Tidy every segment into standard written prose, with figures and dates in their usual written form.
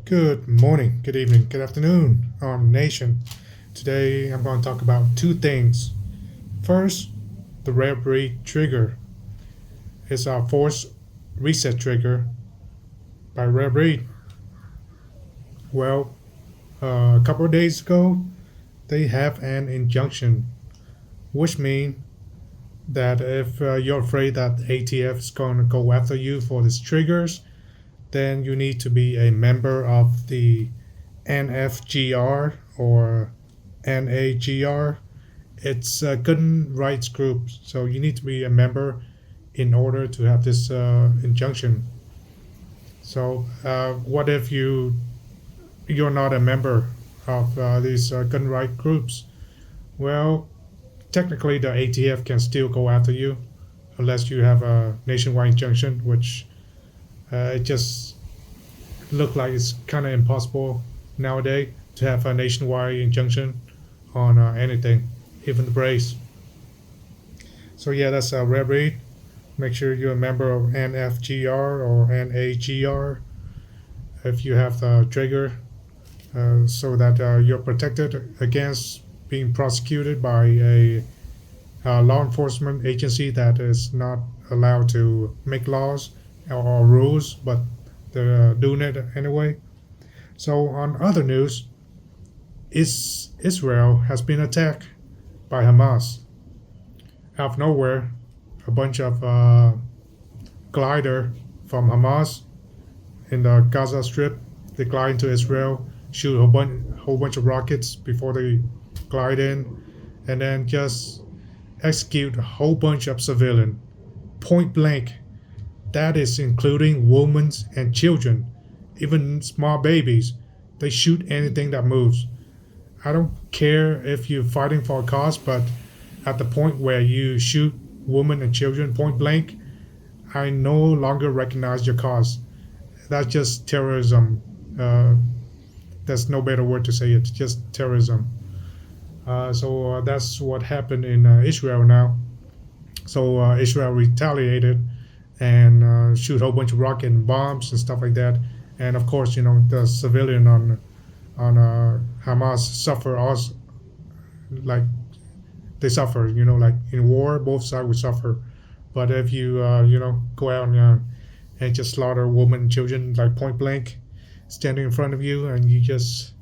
Good morning, good evening, good afternoon, Nation. Today I'm going to talk about two things. First, the RareBreed trigger. It's our force reset trigger by RareBreed. Well, a couple of days ago, they have an injunction, which means that if you're afraid that ATF is going to go after you for these triggers, then you need to be a member of the NFGR or NAGR. It's a gun rights group, so you need to be a member in order to have this injunction. So, what if you're not a member of these gun right groups? Well, technically, the ATF can still go after you unless you have a nationwide injunction, which it just look like it's kind of impossible nowadays to have a nationwide injunction on anything, even the brace. So yeah, that's a rare breed. Make sure you're a member of NFGR or NAGR if you have the trigger, so that you're protected against being prosecuted by a law enforcement agency that is not allowed to make laws or rules, but they're doing it anyway. So, on other news, Israel has been attacked by Hamas. Out of nowhere, a bunch of glider from Hamas in the Gaza Strip, they glide into Israel, shoot a whole bunch of rockets before they glide in, and then just execute a whole bunch of civilians, point blank. That is including women and children, even small babies. They shoot anything that moves. I don't care if you're fighting for a cause, but at the point where you shoot women and children point blank, I no longer recognize your cause. That's just terrorism. There's no better word to say it. Just terrorism. So that's what happened in Israel now. So Israel retaliated and shoot a whole bunch of rocket and bombs and stuff like that. And of course, the civilian on Hamas suffer also, like they suffer. Like in war, both sides would suffer. But if you go out and just slaughter women and children like point blank, standing in front of you, and you just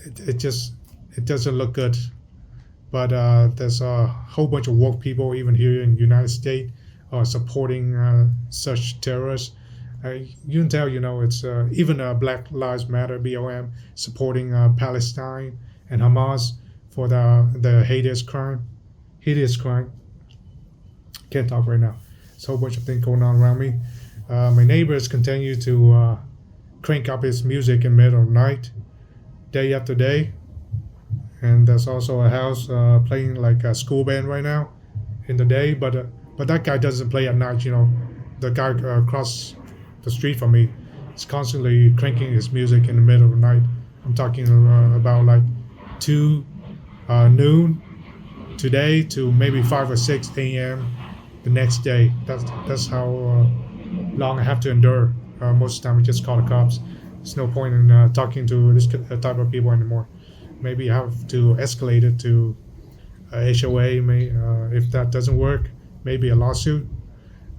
it doesn't look good. But there's a whole bunch of woke people even here in the United States supporting such terrorists. You can tell, it's even Black Lives Matter (BLM) supporting Palestine and Hamas for the hideous crime. Can't talk right now. There's a whole bunch of things going on around me. My neighbors continue to crank up his music in the middle of the night, day after day. And there's also a house playing like a school band right now in the day, but that guy doesn't play at night. The guy across the street from me is constantly cranking his music in the middle of the night. I'm talking about like 2 noon today to maybe 5 or 6 a.m. the next day. That's how long I have to endure. Most of the time, I just call the cops. There's no point in talking to this type of people anymore. Maybe I have to escalate it to HOA. If that doesn't work, maybe a lawsuit.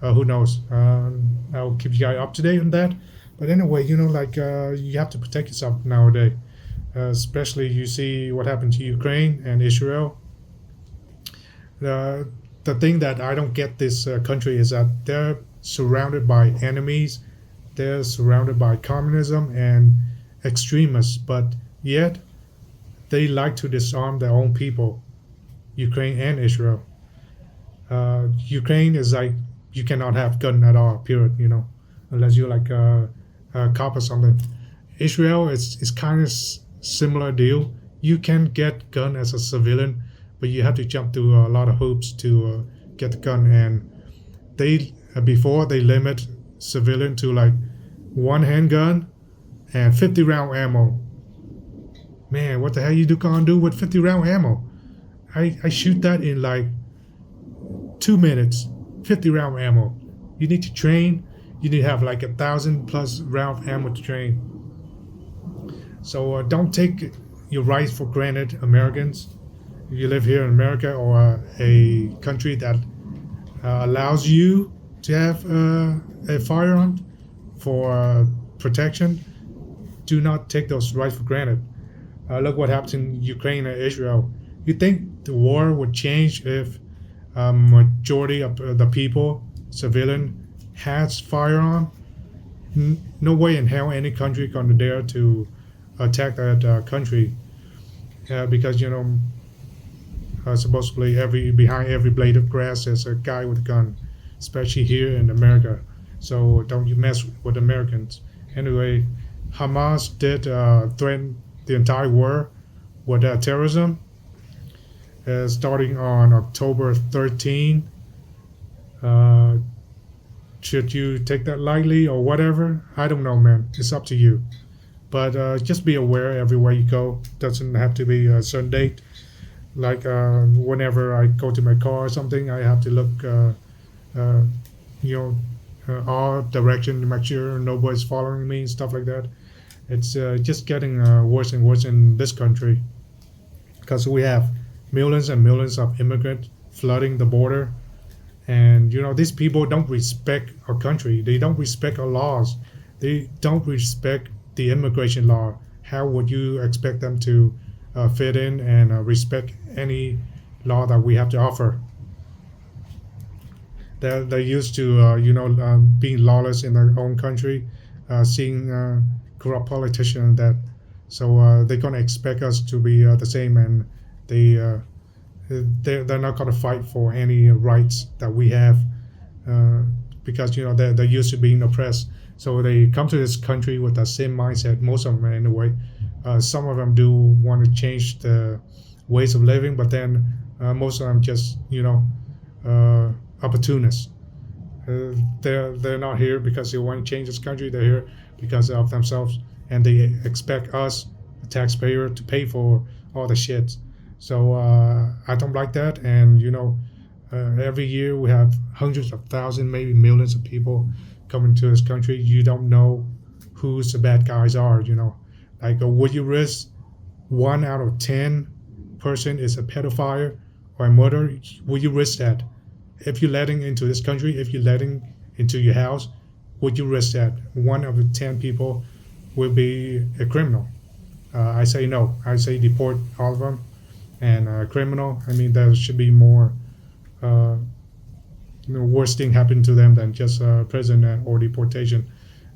Who knows? I'll keep you guys up to date on that. But anyway, you have to protect yourself nowadays. Especially you see what happened to Ukraine and Israel. The thing that I don't get this country is that they're surrounded by enemies. They're surrounded by communism and extremists, but yet they like to disarm their own people, Ukraine and Israel. Ukraine is like you cannot have gun at all, period. Unless you're like a cop or something. Israel is kind of similar deal. You can get gun as a civilian, but you have to jump through a lot of hoops to get the gun. And they before they limit civilian to like one handgun and 50 round ammo. Man, what the hell you gonna do with 50 round ammo? I shoot that in like 2 minutes. 50 round ammo. You need to train. You need to have like 1,000 plus round ammo to train. So don't take your rights for granted, Americans. If you live here in America or a country that allows you to have a firearm for protection, do not take those rights for granted. Look what happened in Ukraine and Israel. You think the war would change if a majority of the people, civilian, has firearm? No way in hell any country gonna dare to attack that country because supposedly every behind every blade of grass is a guy with a gun, especially here in America. So don't you mess with Americans. Anyway, Hamas did threaten the entire world with terrorism, starting on October 13. Uh, should you take that lightly or whatever? I don't know, man. It's up to you. But just be aware everywhere you go. Doesn't have to be a certain date. Like whenever I go to my car or something, I have to look, uh, you all direction to make sure nobody's following me and stuff like that. It's just getting worse and worse in this country because we have millions and millions of immigrants flooding the border, and these people don't respect our country. They don't respect our laws. They don't respect the immigration law. How would you expect them to fit in and respect any law that we have to offer? They're used to being lawless in their own country, seeing corrupt politicians that, so they're gonna expect us to be the same, and they they're not gonna fight for any rights that we have because they're used to being oppressed. So they come to this country with the same mindset. Most of them, anyway. Some of them do want to change the ways of living, but then most of them just opportunists. They're not here because they want to change this country. They're here because of themselves, and they expect us, the taxpayer, to pay for all the shit. So I don't like that. And every year we have hundreds of thousands, maybe millions of people coming to this country. You don't know who's the bad guys are. Like would you risk 1 out of 10 person is a pedophile or a murderer? Would you risk that? If you're letting into this country, if you're letting into your house, would you risk that 1 out of 10 people will be a criminal? I say no. I say deport all of them. And criminal, I mean, there should be more worse thing happen to them than just prison or deportation.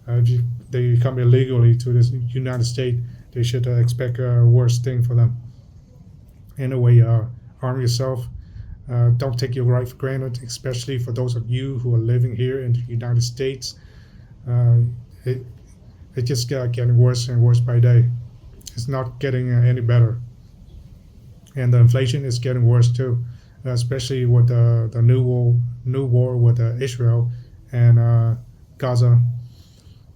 If they come illegally to this United States, they should expect a worse thing for them. Anyway, arm yourself. Don't take your right for granted, especially for those of you who are living here in the United States. It just getting worse and worse by day. It's not getting any better. And the inflation is getting worse too, especially with the new war with Israel and Gaza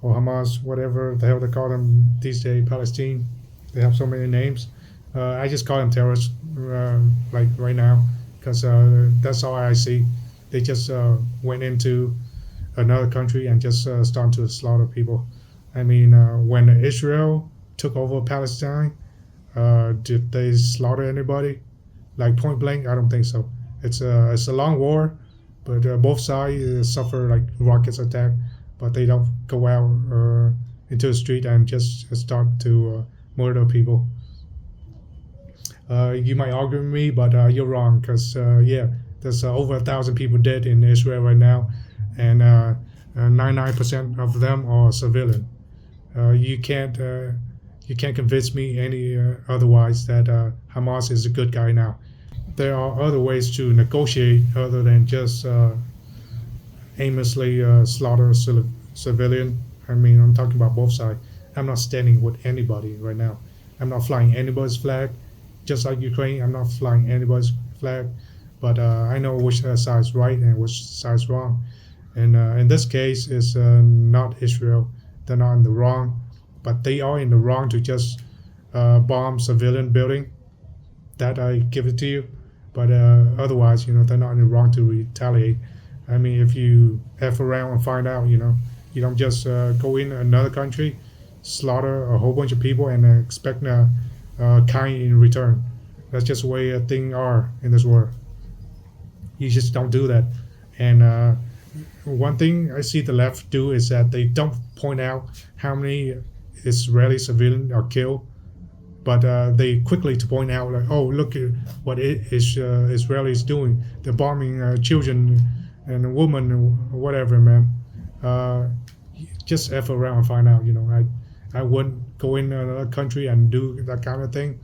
or Hamas, whatever the hell they call them these days, Palestine. They have so many names. I just call them terrorists like right now because that's all I see. They just went into another country and just started to slaughter people. I mean, when Israel took over Palestine, did they slaughter anybody? Like point blank? I don't think so. It's a long war, but both sides suffer like rockets attack, but they don't go out into the street and just start to murder people. You might argue with me, but you're wrong because yeah, there's over 1,000 people dead in Israel right now, and 99% of them are civilian. You can't convince me any otherwise that Hamas is a good guy now. There are other ways to negotiate other than just aimlessly slaughter civilian. I mean, I'm talking about both sides. I'm not standing with anybody right now. I'm not flying anybody's flag. Just like Ukraine, I'm not flying anybody's flag. But I know which side is right and which side is wrong. And in this case, it's not Israel. They're not in the wrong. But they are in the wrong to just bomb civilian building. That I give it to you. But otherwise, they're not in the wrong to retaliate. I mean, if you F around and find out, you don't just go in another country, slaughter a whole bunch of people and expect kind in return. That's just the way things are in this world. You just don't do that. And one thing I see the left do is that they don't point out how many Israeli civilians are killed, but they quickly to point out like, oh, look at what Israelis doing. They're bombing children and women or whatever, man. Uh, just F around and find out. I wouldn't go in another country and do that kind of thing,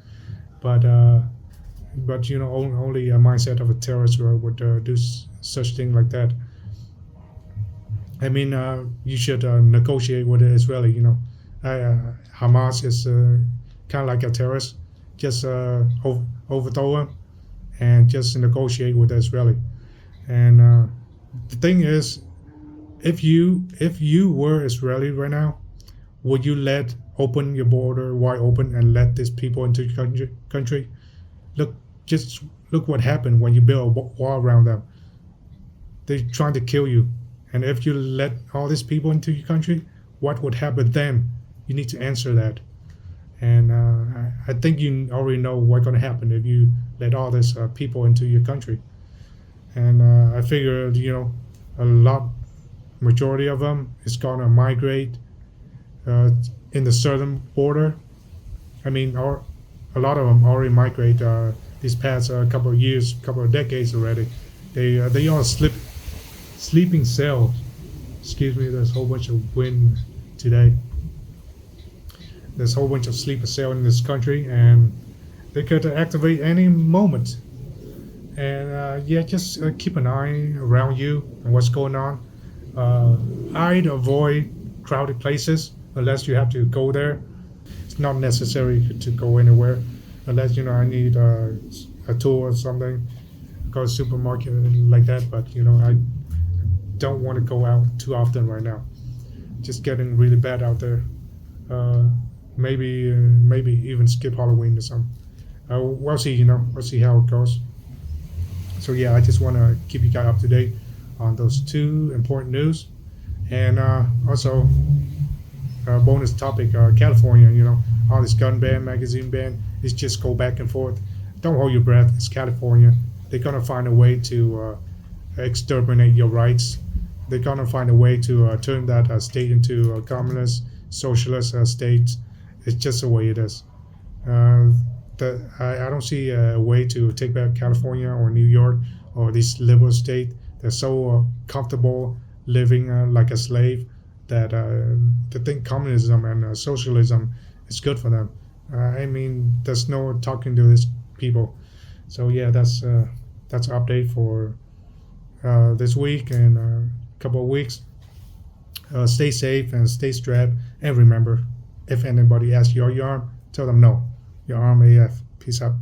but only a mindset of a terrorist would do such thing like that. I mean, you should negotiate with the Israeli. Hamas is kind of like a terrorist. Just overthrow him and just negotiate with the Israeli. And the thing is, if you were Israeli right now, would you open your border wide open and let these people into your country? Just look what happened when you build a wall around them. They're trying to kill you. And if you let all these people into your country, what would happen then? You need to answer that. And I think you already know what's going to happen if you let all these people into your country. And I figured, majority of them is going to migrate in the southern border. I mean, a lot of them already migrate these past couple of years, couple of decades already. They all sleeping cells. Excuse me, there's a whole bunch of wind today. There's a whole bunch of sleeper cells in this country, and they could activate any moment. And just keep an eye around you and what's going on. I'd avoid crowded places unless you have to go there. It's not necessary to go anywhere unless I need a tour or something, go to supermarket like that. But I don't want to go out too often right now. Just getting really bad out there. Maybe even skip Halloween or something. We'll see. We'll see how it goes. So yeah, I just want to keep you guys up to date on those two important news, and also bonus topic, California. All this gun ban, magazine ban, it's just go back and forth. Don't hold your breath. It's California. They're gonna find a way to exterminate your rights. They're gonna find a way to turn that state into a communist, socialist state. It's just the way it is. I don't see a way to take back California or New York or these liberal states. They're so comfortable living like a slave that they think communism and socialism is good for them. I mean, there's no talking to these people. So yeah, that's an update for this week and a couple of weeks. Stay safe and stay strapped. And remember, if anybody asks you, are you armed? Tell them no. You're armed AF. Peace out.